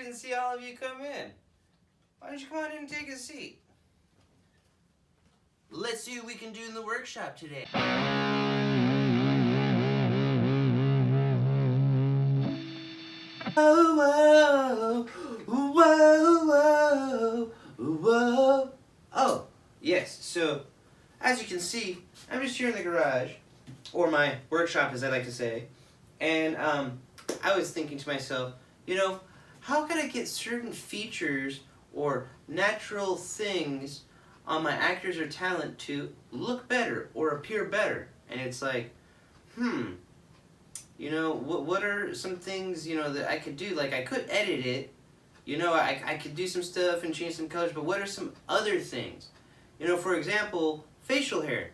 didn't see all of you come in. Why don't you come on in and take a seat? Let's see what we can do in the workshop today. Whoa, whoa, whoa, whoa. Oh, yes, so as you can see, I'm just here in the garage, or my workshop as I like to say, and I was thinking to myself, you know, how can I get certain features or natural things on my actors or talent to look better or appear better? And it's like, you know, what are some things, you know, that I could do? Like, I could edit it, you know, I could do some stuff and change some colors, but what are some other things? You know, for example, facial hair.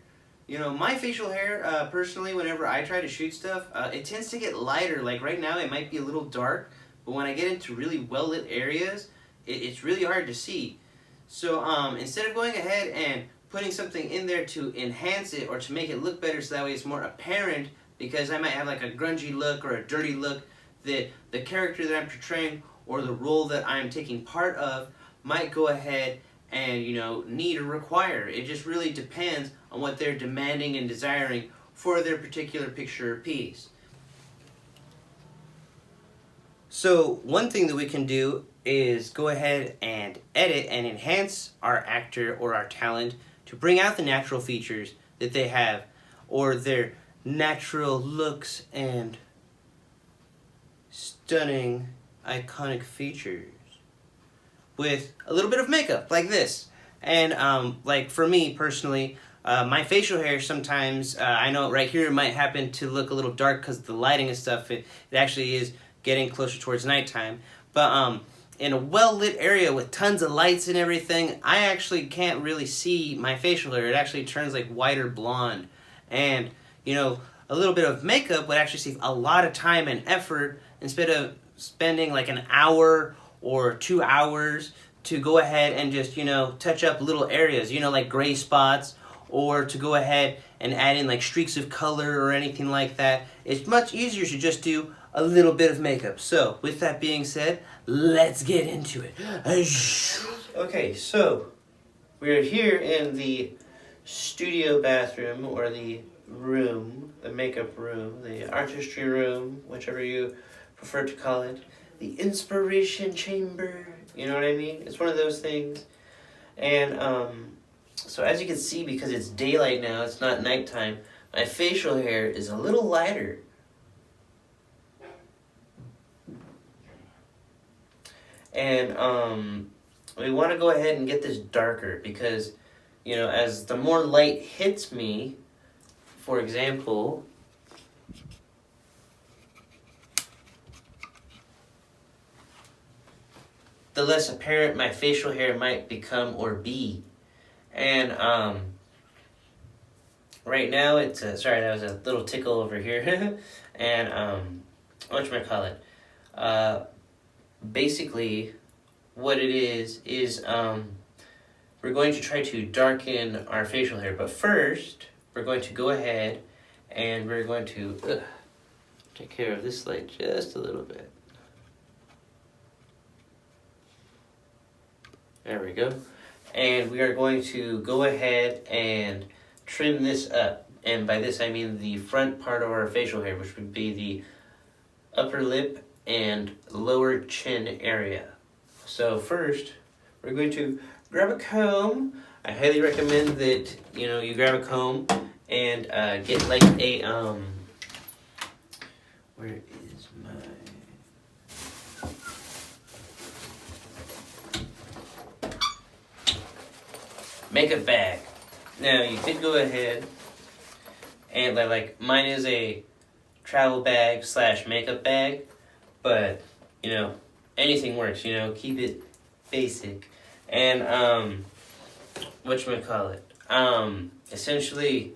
You know, my facial hair, personally, whenever I try to shoot stuff, it tends to get lighter. Like right now, it might be a little dark, but when I get into really well-lit areas, it's really hard to see. So instead of going ahead and putting something in there to enhance it or to make it look better so that way it's more apparent, because I might have like a grungy look or a dirty look that the character that I'm portraying or the role that I'm taking part of might go ahead and, you know, need or require. It just really depends on what they're demanding and desiring for their particular picture or piece. So one thing that we can do is go ahead and edit and enhance our actor or our talent to bring out the natural features that they have or their natural looks and stunning iconic features with a little bit of makeup like this. And like for me personally, my facial hair sometimes, I know right here it might happen to look a little dark because of the lighting and stuff. It actually is getting closer towards nighttime. But in a well-lit area with tons of lights and everything, I actually can't really see my facial hair. It actually turns like white or blonde. And, you know, a little bit of makeup would actually save a lot of time and effort instead of spending like an hour or 2 hours to go ahead and just, you know, touch up little areas, you know, like gray spots, or to go ahead and add in like streaks of color or anything like that. It's much easier to just do a little bit of makeup. So, with that being said, let's get into it. Okay, so we're here in the studio bathroom, or the room, the makeup room, the artistry room, whichever you prefer to call it, the inspiration chamber, you know what I mean? It's one of those things. And so as you can see, because it's daylight now, it's not nighttime, my facial hair is a little lighter. And we want to go ahead and get this darker because, you know, as the more light hits me, for example, the less apparent my facial hair might become or be. And right now it's sorry, that was a little tickle over here. And whatchamacallit, basically what it is we're going to try to darken our facial hair, but first we're going to go ahead and we're going to take care of this light just a little bit. There we go. And we are going to go ahead and trim this up. And by this I mean the front part of our facial hair, which would be the upper lip and lower chin area. So first, we're going to grab a comb. I highly recommend that, you know, you grab a comb and get like a, where is my... makeup bag. Now you could go ahead and like mine is a travel bag / makeup bag, but you know, anything works, you know, keep it basic. And whatchamacallit, essentially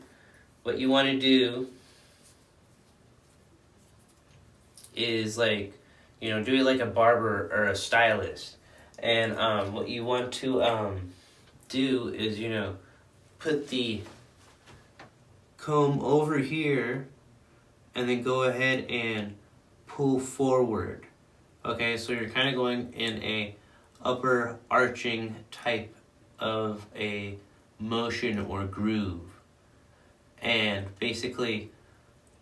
what you want to do is like, you know, do it like a barber or a stylist. And what you want to do is, you know, put the comb over here and then go ahead and pull forward. Okay, so you're kind of going in a upper arching type of a motion or groove. And basically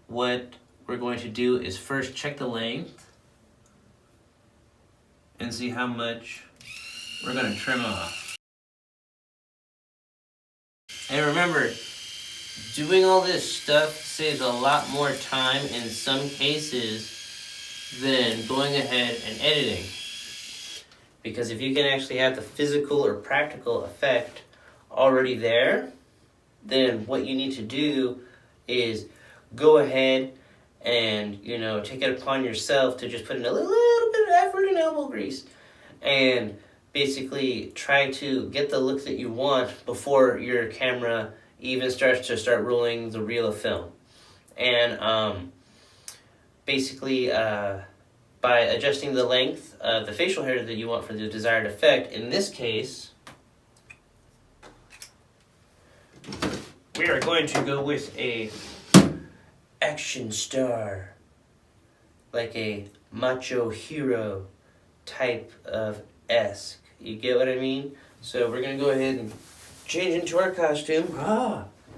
what we're going to do is first check the length and see how much we're going to trim off. And remember, doing all this stuff saves a lot more time in some cases than going ahead and editing. Because if you can actually have the physical or practical effect already there, then what you need to do is go ahead and, take it upon yourself to just put in a little bit of effort and elbow grease and basically try to get the look that you want before your camera even starts to rolling the reel of film. And basically, by adjusting the length of the facial hair that you want for the desired effect, in this case, we are going to go with a action star, like a macho hero type of esque. You get what I mean? So we're going to go ahead and change into our costume.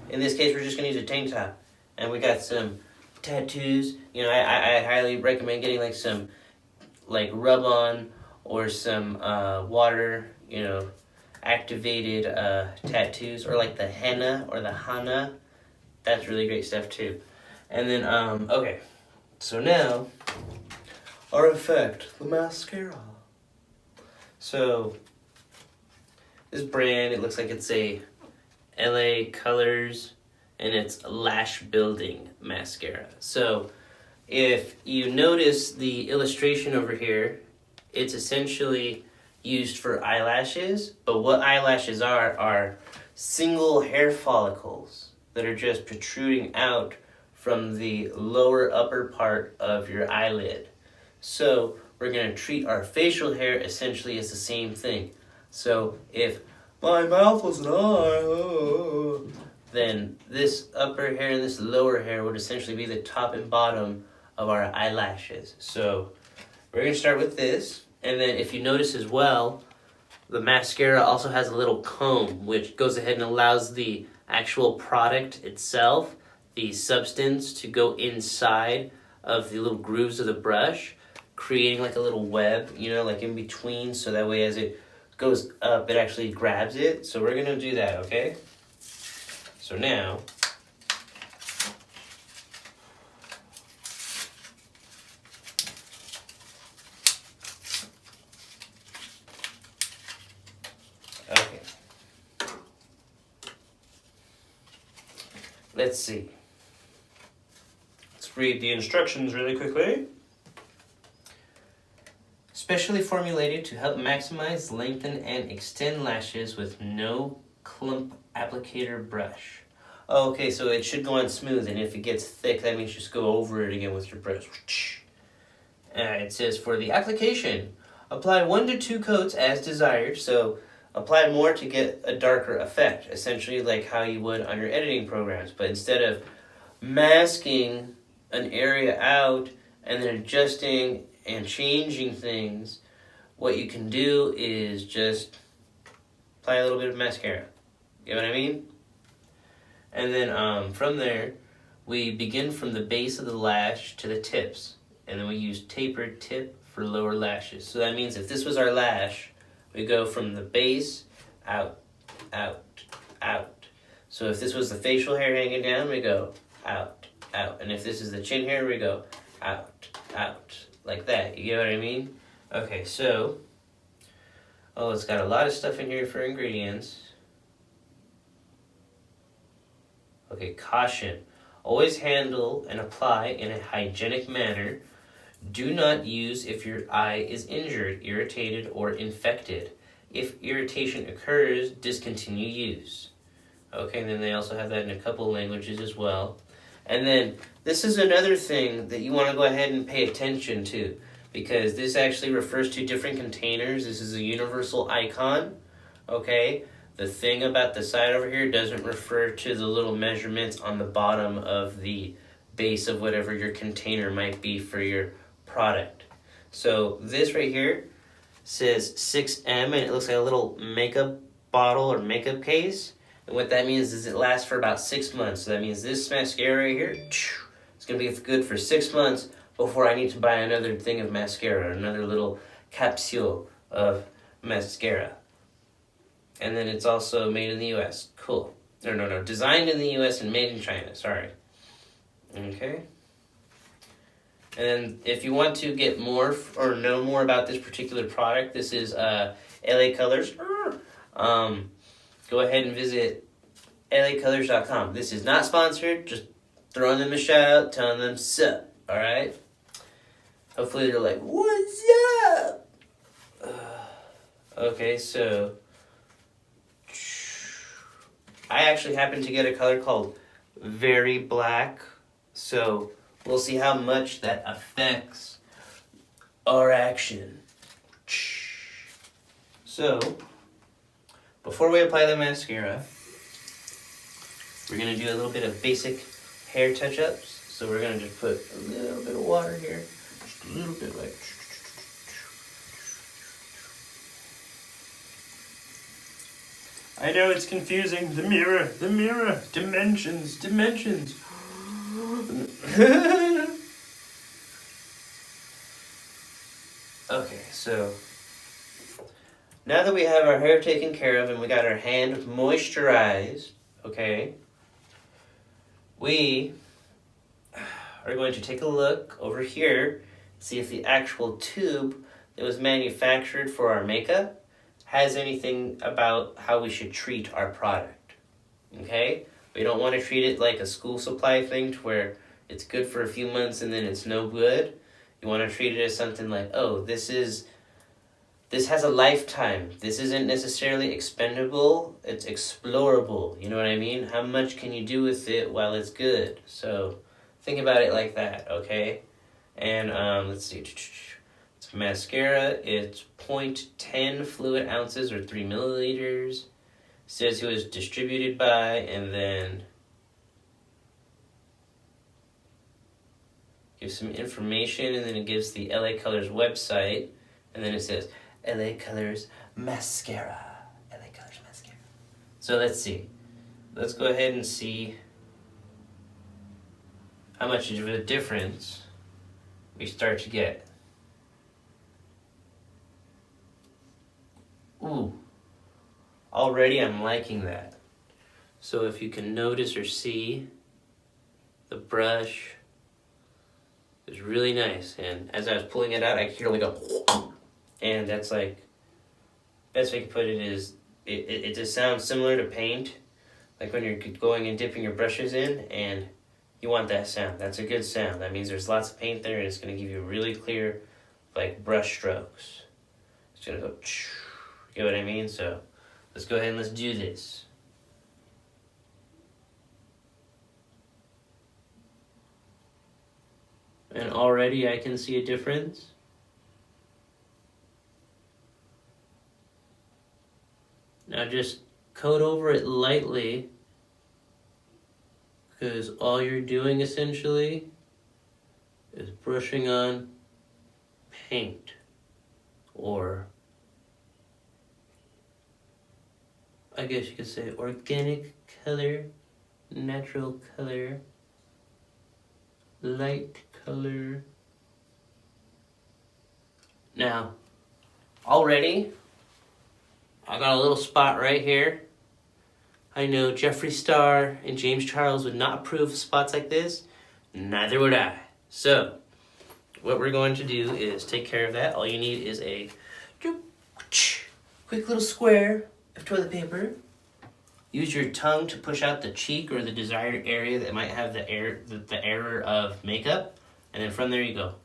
In this case, we're just going to use a tank top. And we got some tattoos. I highly recommend getting like some rub-on or some water, activated tattoos, or like the henna or the hana. That's really great stuff too. And then, okay, so now our effect, the mascara. So this brand, it looks like it's a LA Colors, and it's lash building mascara. So if you notice the illustration over here, it's essentially used for eyelashes, but what eyelashes are single hair follicles that are just protruding out from the lower upper part of your eyelid. So we're going to treat our facial hair essentially as the same thing. So if my mouth was an eye, then this upper hair and this lower hair would essentially be the top and bottom of our eyelashes. So we're going to start with this. And then if you notice as well, the mascara also has a little comb, which goes ahead and allows the actual product itself, the substance, to go inside of the little grooves of the brush, creating like a little web, like in between, so that way as it goes up, it actually grabs it. So we're going to do that, okay? So now, okay, let's see. Let's read the instructions really quickly. Specially formulated to help maximize, lengthen, and extend lashes with no clump applicator brush. Okay, so it should go on smooth, and if it gets thick, that means just go over it again with your brush. It says for the application, apply 1 to 2 coats as desired. So apply more to get a darker effect, essentially like how you would on your editing programs. But instead of masking an area out and then adjusting and changing things, what you can do is just apply a little bit of mascara. You know what I mean? And then from there, we begin from the base of the lash to the tips. And then we use tapered tip for lower lashes. So that means if this was our lash, we go from the base out, out, out. So if this was the facial hair hanging down, we go out, out. And if this is the chin hair, we go out, out. Like that. You get what I mean? Okay, so, it's got a lot of stuff in here for ingredients. Okay, caution. Always handle and apply in a hygienic manner. Do not use if your eye is injured, irritated, or infected. If irritation occurs, discontinue use. Okay, and then they also have that in a couple of languages as well. And then this is another thing that you want to go ahead and pay attention to, because this actually refers to different containers. This is a universal icon, okay? The thing about the side over here doesn't refer to the little measurements on the bottom of the base of whatever your container might be for your product. So this right here says 6M, and it looks like a little makeup bottle or makeup case. And what that means is it lasts for about 6 months. So that means this mascara right here, it's going to be good for 6 months before I need to buy another thing of mascara, another little capsule of mascara. And then it's also made in the US. Cool. No. Designed in the US and made in China. Sorry. Okay. And then if you want to get more or know more about this particular product, this is LA Colors. Go ahead and visit lacolors.com. This is not sponsored. Just throwing them a shout out, telling them sup. All right. Hopefully they're like, what's up? Okay, so I actually happen to get a color called Very Black. So we'll see how much that affects our action. So before we apply the mascara, we're going to do a little bit of basic hair touch-ups. So we're going to just put a little bit of water here. Just a little bit like... I know it's confusing. The mirror, dimensions. Okay, so now that we have our hair taken care of and we got our hand moisturized, okay, we are going to take a look over here, see if the actual tube that was manufactured for our makeup has anything about how we should treat our product, okay? We don't want to treat it like a school supply thing to where it's good for a few months and then it's no good. You want to treat it as something like, oh, this has a lifetime. This isn't necessarily expendable, it's explorable. You know what I mean? How much can you do with it while it's good? So think about it like that, okay? And let's see. It's mascara. It's 0.10 fluid ounces or 3 milliliters. Says who is distributed by, and then gives some information, and then it gives the LA Colors website, and then it says LA Colors Mascara. LA Colors Mascara. So let's see. Let's go ahead and see how much of a difference we start to get. Ooh. Already I'm liking that. So if you can notice or see, the brush is really nice. And as I was pulling it out, I could hear like a, and that's like, best way to put it is, it just sounds similar to paint. Like when you're going and dipping your brushes in and you want that sound. That's a good sound. That means there's lots of paint there and it's going to give you really clear like brush strokes. It's going to go, you know what I mean? So let's go ahead and let's do this. And already I can see a difference. Now just coat over it lightly, because all you're doing essentially is brushing on paint, or I guess you could say organic color, natural color, light color. Now, already, I got a little spot right here. I know Jeffree Star and James Charles would not approve of spots like this. Neither would I. So, what we're going to do is take care of that. All you need is a quick little square of toilet paper. Use your tongue to push out the cheek or the desired area that might have the error of makeup. And then from there you go.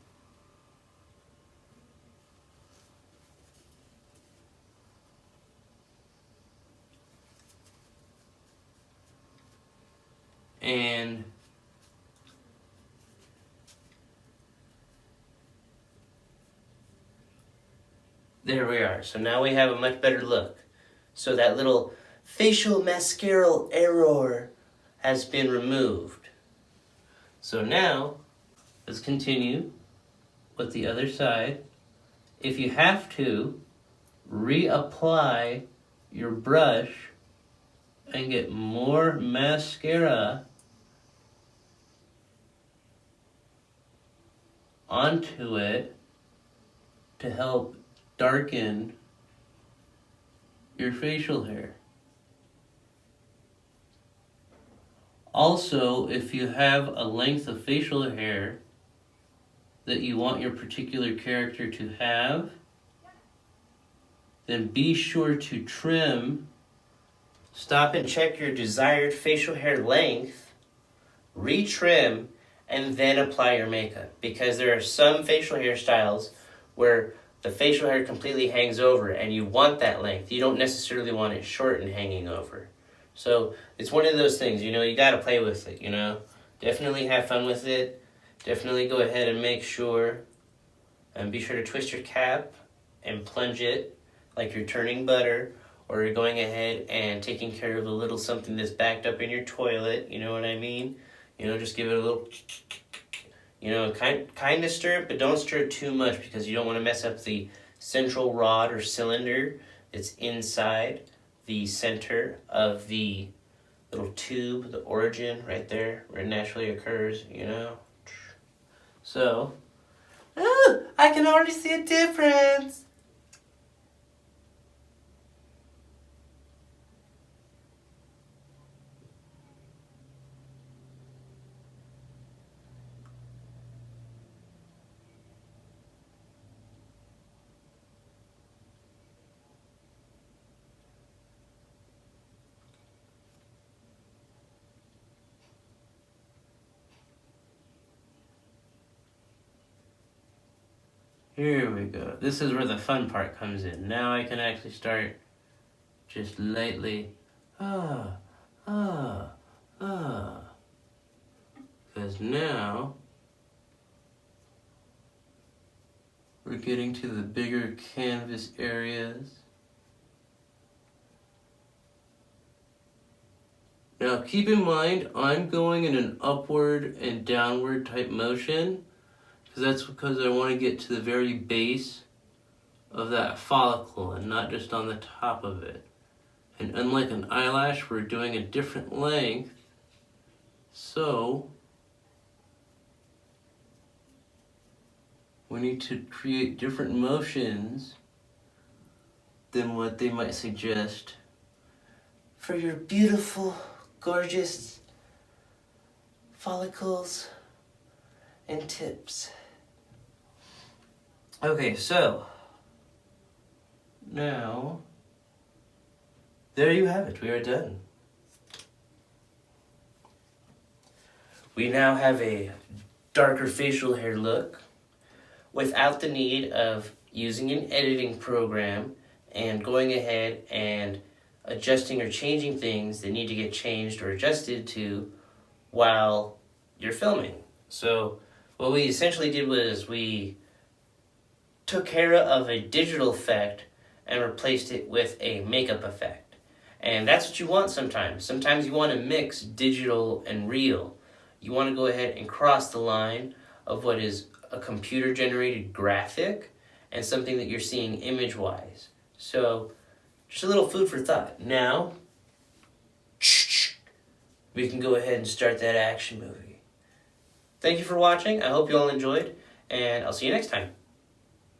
And there we are. So now we have a much better look. So that little facial mascara error has been removed. So now, let's continue with the other side. if you have to, reapply your brush and get more mascara onto it to help darken your facial hair. Also, if you have a length of facial hair that you want your particular character to have, then be sure to trim. Stop and check your desired facial hair length, retrim, and then apply your makeup. Because there are some facial hairstyles where the facial hair completely hangs over and you want that length. You don't necessarily want it short and hanging over. So it's one of those things, you gotta play with it, Definitely have fun with it. Definitely go ahead and make sure, and be sure to twist your cap and plunge it like you're turning butter, or you're going ahead and taking care of a little something that's backed up in your toilet, you know what I mean? Just give it a little, kind of stir it, but don't stir it too much because you don't want to mess up the central rod or cylinder that's inside the center of the little tube, the origin right there where it naturally occurs, So, I can already see a difference. Here we go. This is where the fun part comes in. Now I can actually start just lightly. Because now we're getting to the bigger canvas areas. Now keep in mind, I'm going in an upward and downward type motion. That's because I want to get to the very base of that follicle and not just on the top of it. And unlike an eyelash, we're doing a different length. So we need to create different motions than what they might suggest for your beautiful, gorgeous follicles and tips. Okay, so now there you have it. We are done. We now have a darker facial hair look without the need of using an editing program and going ahead and adjusting or changing things that need to get changed or adjusted to while you're filming. So what we essentially did was we took care of a digital effect and replaced it with a makeup effect. And that's what you want sometimes. Sometimes you want to mix digital and real. You want to go ahead and cross the line of what is a computer-generated graphic and something that you're seeing image-wise. So, just a little food for thought. Now, we can go ahead and start that action movie. Thank you for watching. I hope you all enjoyed, and I'll see you next time.